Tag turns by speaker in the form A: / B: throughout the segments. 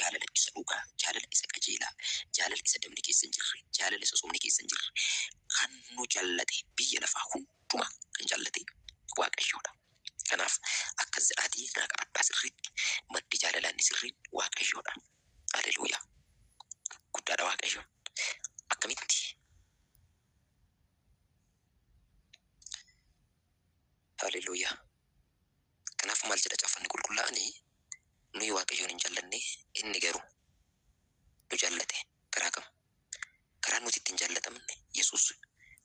A: jaalala isa dhugaa, jaalala isa qajeelaa, jaalala isa damni keessa hin jirre, jaalala isa somni keessa hin jirre kan nu jaallate biyya lafaa hundumaa kan jaallate Waaqayyoodha. Kanaaf akkas jedhaatii naa qabadhaa sirriitti maddi jaalalaa inni sirriin Waaqayyoodha. Haleluuyaa. Guddaadha Waaqayyoon. Akkamitti? Haleluuyaa. Kanaaf maal jedha caaffanni qulqullaa'anii nuyi Waaqayyoon hin jaallanne inni garuu nu jaallate karaa kam? Karaa nuti ittiin jaallatamne Yesuus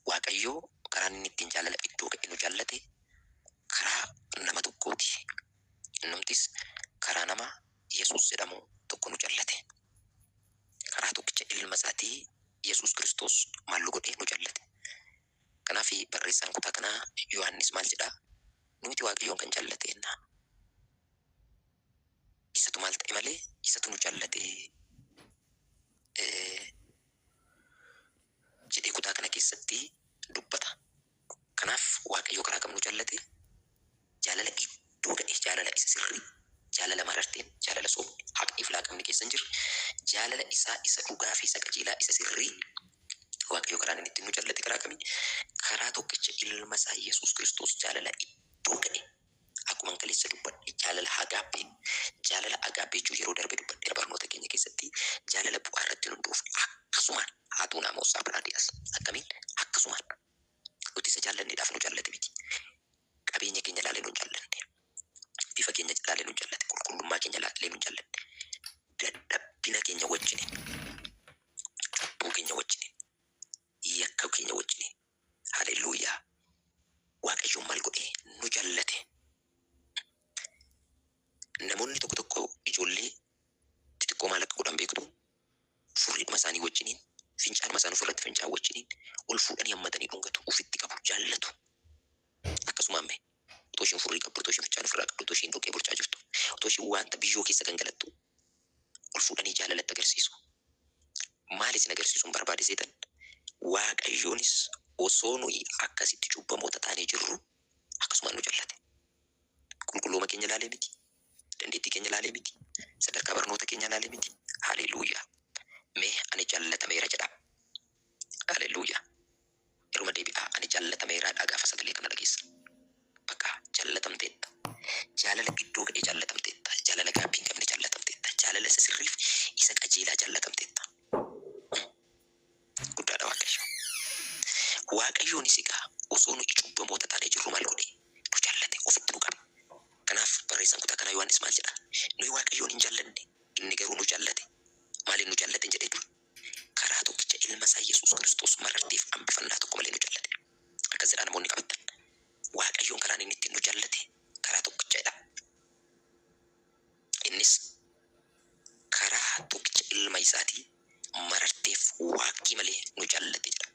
A: Waaqayyoo karaa inni ittiin jaalala iddoo ga'e nu jaallate karaa nama tokkooti. Innumtis karaa nama Yesuus jedhamu tokko nu jaallate. Karaa tokkicha ilma isaatii Yesuus Kiristoos maal godhee nu jaallate. Kanaaf barreessaan kutaa kanaa Yohaannis maal jedhaa? Nuti Waaqayyoon kan jaallate jennaa. Isatu maal ta'e malee isatu nu jaallate jedhee kutaa kana keessatti dubbata. Kanaaf Waaqayyo karaa kam nu jaallate? Jaalala iddoo ga'e, jaalala isa sirrii, jaalala mararteen, jaalala soomni, haqni fi laaqamni keessa hin jirre, jaalala isaa isa dhugaa fi isa qajeelaa isa sirrii Waaqayyo karaa inni ittiin nu jaallate karaa kamii? Karaa tokkicha ilma isaa Yesuus Kiristoos jaalala iddoo ga'e. Akkuma kaleessa dubbadhe jaalala agaabbee, jaalala agaabbee jechuun yeroo darbe dubbadhe barnoota keenya keessatti jaalala bu'aa irratti hunduuf akkasumaan haatu naamosaa biraadiyaas akkamiin akkasumaan nuti isa jaallanneedhaaf nu jaallate miti. Qabeenya keenya ilaalee nu jaallanne, bifa keenya ilaalee nu jaallanne, qulqullummaa keenya ilaalee nu jaallanne, dadhabbina keenya wajjin, cubbuu keenya wajjin, yakka keenya wajjin. Haleluuyaa. Waaqayyoon maal godhee nu jaallate. Namoonni tokko tokko ijoollee xixiqqoo maal akka godhan beektu? Furriidhuma isaanii wajjiniin, fincaanuma isaanii ofirratti fincaan wajjiniin ol fuudhanii hammatanii dhungatu, ofitti qabu, jaallatu. Akkasumaan otoo ishiin furrii qabdu, otoo ishiin fincaan ofirraa qabdu, otoo ishiin dhoqqee bulchaa jirtu, otoo ishiin wanta biyyoo keessa gangalattu ol fuudhanii jaalalatti agarsiisu. Maal isin agarsiisuun barbaade seetan? Waaqayyoonis osoo nuyi akkasitti cubbamoota taanee jirru akkasumaan nu jaallate. Qulqulluma keenya ilaalee miti. Dandeettii keenya ilaalee miti. Sadarkaa barnoota keenya ilaalee miti. Haleluuyaa. Mee ani jaallatameera jedha. Haleluuyaa. Yeruma deebi'aa ani jaallatameeraadhaa gaafa sagalee kana dhageessa. Bakka jaallatamteetta. Jaalala iddoo ga'ee jaallatamteetta. Jaalala gaabbii hin qabne jaallatamteetta. Jaalala isa sirriif isa qajeelaa jaallatamteetta. Guddaadha Waaqayyo. Waaqayyoonis egaa osoo nuyi cubbamoota taanee jirru maal godhe? Nu jaallate, ofitti nu qabe. Kanaaf barreessaan kutaa kanaa Yohaannis maal jedha? Nuyi Waaqayyoon hin jaallanne, inni garuu nu jaallate. Maaliin nu jaallate jedhee dur? Karaa tokkicha ilma isaa Yesuus Kiristoos mararteef hambifannaa tokko malee nu jaallate. Akkas jedhaa namoonni qabattan. Waaqayyoon karaan inni ittiin nu jaallate karaa tokkichadha. Innis karaa tokkicha ilma isaatii mararteef waaqii malee nu jaallate jedha.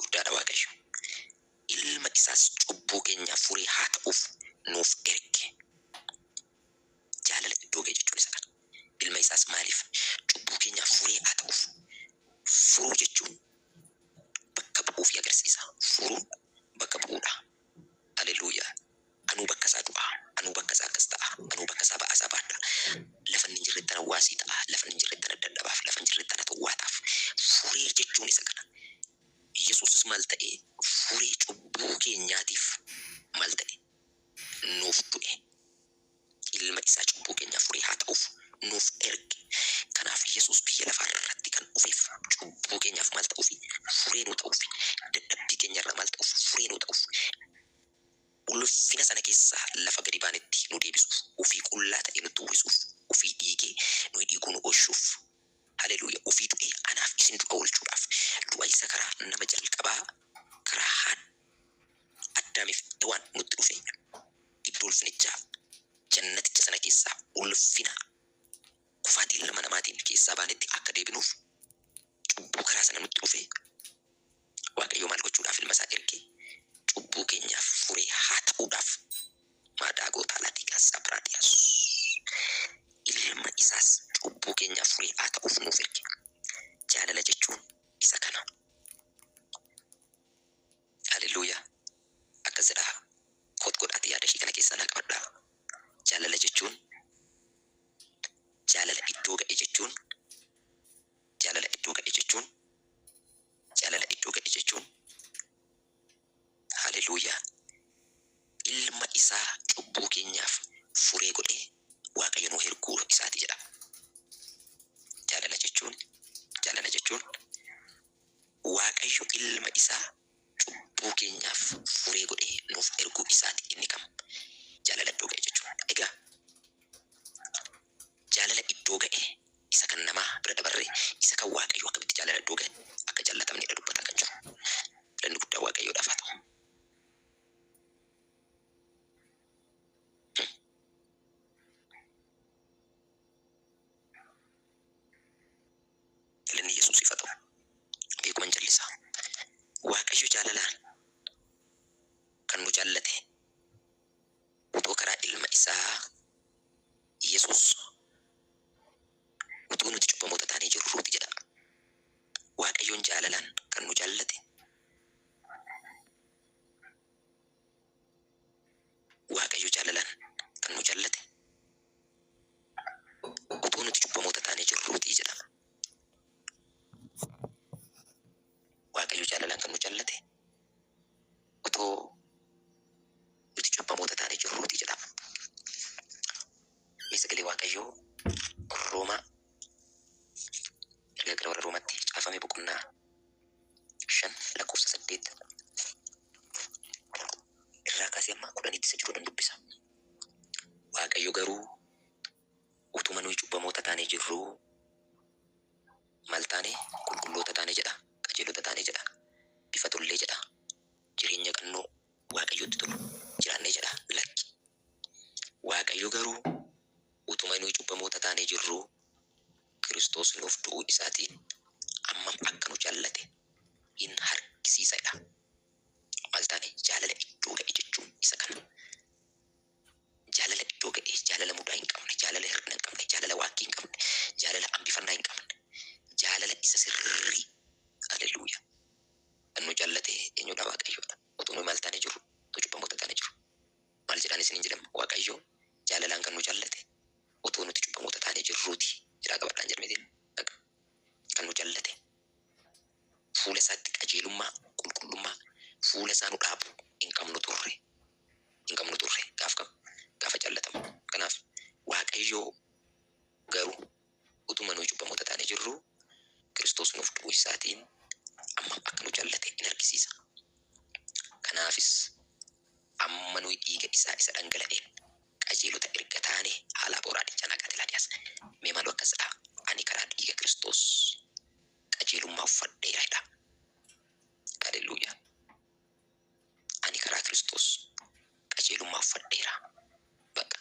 A: Guddaadha Waaqayyo. Ilma isaas cubbuu keenya furii haa ta'uuf nuuf erge. Jaalala iddoo ga'e jechuun isa kana. Ilma isaas maaliif cubbuu keenya furii haa ta'uuf? Furuu jechuun bakka bu'uuf agarsiisa. Furuun bakka bu'uudha. Haleluuyaa. Anuu bakka isaa du'a, anuu bakka isaa akkas ta'a, anuu bakka isaa ba'aa isaa baadha. Lafa hin jirretti ana waasii ta'a, lafa hin jirretti ana dadhabaaf, lafa hin jirretti ana tawwaataaf. Furii jechuun isa kana. Yesuusis maal ta'e? Furii cubbuu keenyaatiif maal ta'e? Nuuf du'e. Ilma isaa cubbuu keenya furii haa ta'uuf nuuf erge. Kanaaf Yesuus biyya lafaa irratti kan dhufeef cubbuu keenyaaf maal ta'uuf? Furii nu ta'uuf. Dadhabbii keenyarraa maal ta'uuf? Furii nu ta'uuf. Ulfina sana keessaa lafa gadi baanetti nu deebisuuf, ofii qullaa ta'e nutti uwwisuuf, ofii dhiigee nuyi dhiiguu nu oolchuuf. Haleluuyaa. Ofii du'e anaaf isin du'a oolchuudhaaf. Du'a isa karaa nama jalqabaa karaa Addaamiif waan nutti dhufe. Iddoo ulfinichaa jannaticha sana keessaa ulfina kufaatii ilma namaatiin keessaa baanetti akka deebinuuf cubbuu karaa sana nutti dhufe. Waaqayyo maal gochuudhaaf ilma isaa erge? Cubbuu keenyaaf furii haa ta'uudhaaf. Maadaa gootaa laatiikaa sabraadhiyaas. Ilma isaas cubbuu keenyaaf furii haa ta'uuf nuuf erge. Jaalala jechuun isa kana. Haleluuyaa. Akkas jedhaa. Koot godhaati yaada ishii kana keessaa naa qabadhaa. Jaalala jechuun iddoo ga'e isa kan namaa bira dabarre isa kan waaqayyo akkamitti jaalala iddoo ga'e akka jaallatamnedha dubbataa kan jiru. Galanni guddaa waaqayyoodhaaf haa ta'u. Galanni Yesuusiif haa ta'u. Beekuman jallisaa. Waaqayyo jaalalaan kan nu jaallate utoo karaa ilma isaa Yesuus utoo nuti cubbamoota taanee jirruuti jedha. Waaqayyoon jaalalaan kan nu jaallate Waaqayyo jaalalaan kan nu jaallate utoo nuti cubbamoota taanee jirruuti jedha. Waaqayyo jaalalaan kan nu jaallate utoo nuti cubbamoota taanee jirruuti jedha. Sagalee Waaqayyoo Roomaa ergaa gara warra Roomaatti caafame boqonnaa 5:8 irraa kaasee amma 10 isa jiru dubbisa. Waaqayyo garuu utuma nuyi cubbamoota taanee jirruu maal taanee qulqulloota taanee jedha, qajeelota taanee jedha, bifa tollee jedha, jireenya qannoo Waaqayyotti tolu jiraannee jedha. Lakki Waaqayyo garuu utuma nuyi cubbamoota taanee jirruu Kiristoos nuuf du'uu isaatiin ammam akka nu jaallate hin harkisiisadha. Maal taane jaalala iddoo ga'e jechuun isa kana. Jaalala iddoo ga'e, jaalala mudaa hin qabne, jaalala hir'ina hin qabne, jaalala waakkii hin qabne, jaalala hambifannaa hin qabne, jaalala isa sirrii. Haleluuyaa. Kan nu jaallate eenyudha? Waaqayyoodha. Utuma nuyi maal taanee jirru, utuma cubbamoota taanee jirru. Maal jedhaan isin hin jedhamu? Waaqayyo jaalalaan kan nu jaallate utuma nuti cubbamoota taanee jirruuti. Jiraa qabadhaan jedhameetiin kan nu jaallate fuula isaatti qajeelummaa, qulqullummaa fuula isaa nu dhaabu hin qabnu turre gaafa jaallatamu. Kanaaf Waaqayyo garuu utuma nuyi cubbamoota taanee jirru Kiristoos nuuf du'uu isaatiin ammam akka nu jaallate in argisiisa. Kanaafis amma nuyi dhiiga isaa isa dhangala'een qajeelota erga taane haala boraadhi janaa qaatilaadhiyaas. Mee maaloo akkasidha? Ani karaa dhiiga Kiristoos qajeelummaa uffadheeradha. Haleluuyaa. Ani karaa Kiristoos qajeelummaa uffadheera. Bakka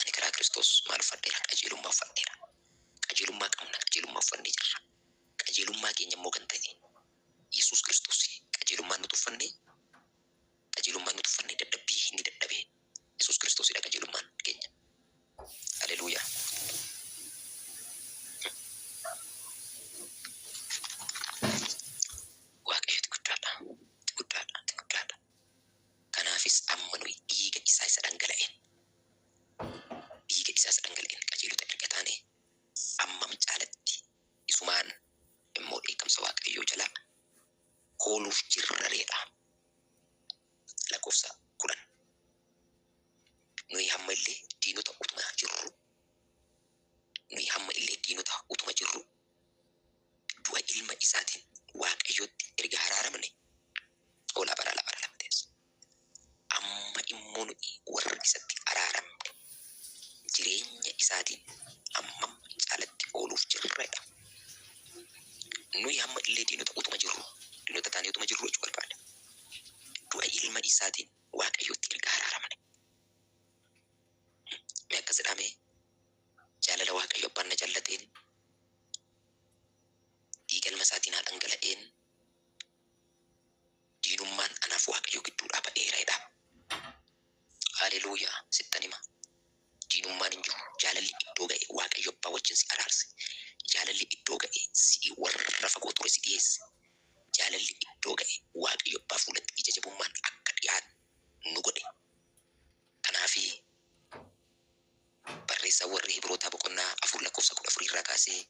A: ani karaa Kiristoos maal uffadheera? Qajeelummaa uffadheera. Qajeelummaa qabna, qajeelummaa uffannee jirra. Qajeelummaa keenya immoo kan ta'e Yesuus Kiristoos qajeelummaa nuti uffanne dadhabbii inni dadhabee Yesuus Kiristoosidha qajeelummaan keenya. Haleluuyaa. Waaqayyooti guddaadha. Kanaafis amma nuyi dhiiga isaa isa dhangala'een qajeelota erga taane ammam caalatti isumaan immoo dheekkamsa Waaqayyoo jalaa ooluuf jirrareedha. Lakkoofsa 10. Nuyi hamma illee diinota utuma jirru du'a ilma isaatiin Waaqayyootti erga araaramne oolaa bara lamatees. Amma immoo nuyi warra isatti araaramne jireenya isaatiin ammam caalatti ooluuf jirraadha. Nuyi hamma illee diinota taanee utuma jirru jechuu barbaada. Du'a ilma isaatiin Waaqayyootti erga araaramne. Mee akkasidhaa mee jaalala Waaqayyo abbaan na jaallateen dhiiga ilma isaatiin haa dhangala'een diinummaan anaaf Waaqayyo gidduudhaa ba'eeradha. Haleluuyaa. Sittan hima diinummaan hin jiru. Jaalalli iddoo ga'e Waaqayyo abbaa wajjin si araarse. Jaalalli iddoo ga'e si warra fagoo ture si dhiyeesse. Jaalalli iddoo ga'e Waaqayyo abbaa fuulatti ija jabummaan akka dhiyaatu nu godhe. Kanaafi barreessaa warri Hibrootaa boqonnaa 4:14 irraa kaasee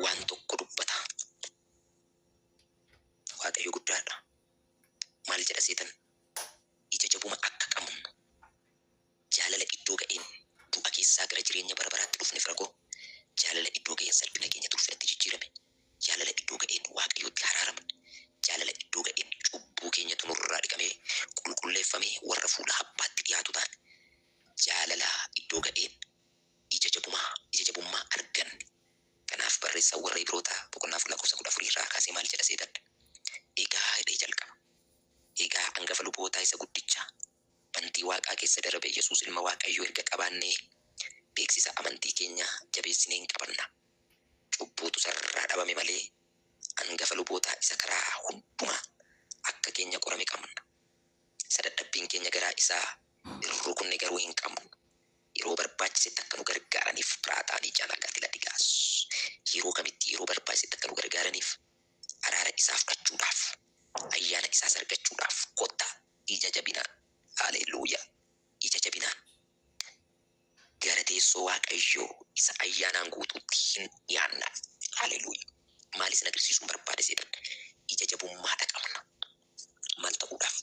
A: waan tokko dubbata. Waaqayyo guddaadha. Maal jedha seetan? Ija jabuma akka qabnu jaalala iddoo ga'een du'a keessaa gara jireenya bara baraatti dhufne firagoo jaalala iddoo ga'een salphina keenya turfeetti jijjiirame. Jaalala iddoo ga'een Waaqayyootti araaramne. Jaalala iddoo ga'een cubbuu keenya tunurraa dhiqamee qulqulleeffamee warra fuula abbaatti dhiyaatu taane. Jaalala iddoo ga'een barreessaa warra Ibroota boqonnaa 4:14 irraa kaasee maal jedha seetan? Egaa hidhee jalqaba. Egaa hangafa lubootaa isa guddicha bantii waaqaa keessa darbe Yesuus ilma Waaqayyoo erga qabaannee beeksisa amantii keenya jabeessinee hin qabanna. Cubbuutu sarara dhabame malee hangafa lubootaa isa karaa hundumaa akka keenya qorame qabna. Sadadhabbiin keenya garaa isaa rukunne garuu hin qabnu. Yeroo barbaachisetti akka nu gargaaraniif biraataan ijaan argatti ladhigaas. Yeroo kamitti yeroo barbaachisetti akka nu gargaaraniif araara isaa fudhachuudhaaf ayyaana isaas argachuudhaaf kottaa ija jabinaa. Haleluuyaa. Ija jabinaa gara teessoo Waaqayyoo isa ayyaanaan guutuutti hin dhiyaanna. Haleluuyaa. Maal isin agarsiisuun barbaade seetan? Ija jabummaadha qabna. Maal ta'uudhaaf?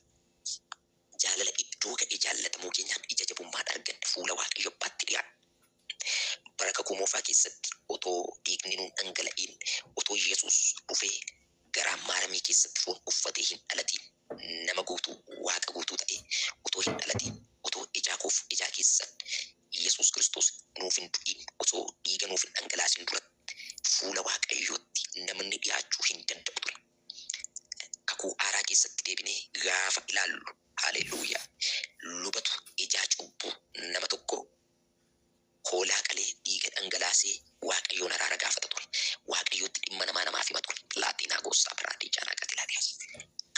A: Jaalala iddoo ga'e jaallatamuu keenyaan ija jabummaadha arganne fuula Waaqayyoo abbaatti dhiyaanna. Bara kakuu moofaa keessatti otoo dhiigni nuun dhangala'in, otoo Yesuus dhufee garaa maaramii keessatti foon uffatee hin dhalatiin, nama guutuu Waaqa guutuu ta'e otoo hin dhalatiin, otoo ijaa keessan Yesuus Kiristoos nuuf hin du'in, otoo dhiiga nuuf hin dhangalaasin duratti fuula Waaqayyootti namni dhiyaachuu hin danda'u ture. Kakuu haaraa keessatti deebinee gaafa ilaallu, haleluuyaa, lubatu ijaa cubbuu nama tokko hoolaa qalee dhiiga dhangalaasee Waaqayyoon araara gaafata ture. Waaqayyootti dhimma namaaf hima ture. Laatinaa gosaa biraadii jaanaa gatilaadhiyaas.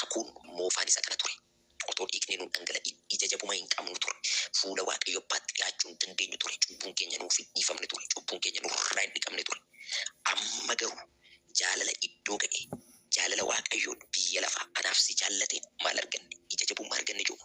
A: Kakuun moofaan isa kana ture. Otoo dhiigni nuun dhangala'in ija jabuma hin qabnu ture. Fuula Waaqayyo abbaatti dhiyaachuu hin dandeenyu ture. Cubbuun keenya nuuf hin dhiifamne ture. Cubbuun keenya nurraa hin dhiqamne ture. Amma garuu jaalala iddoo ga'e, jaalala Waaqayyoon biyya lafaa anaaf si jaallateen maal arganne? Ija jabummaa arganne jiru.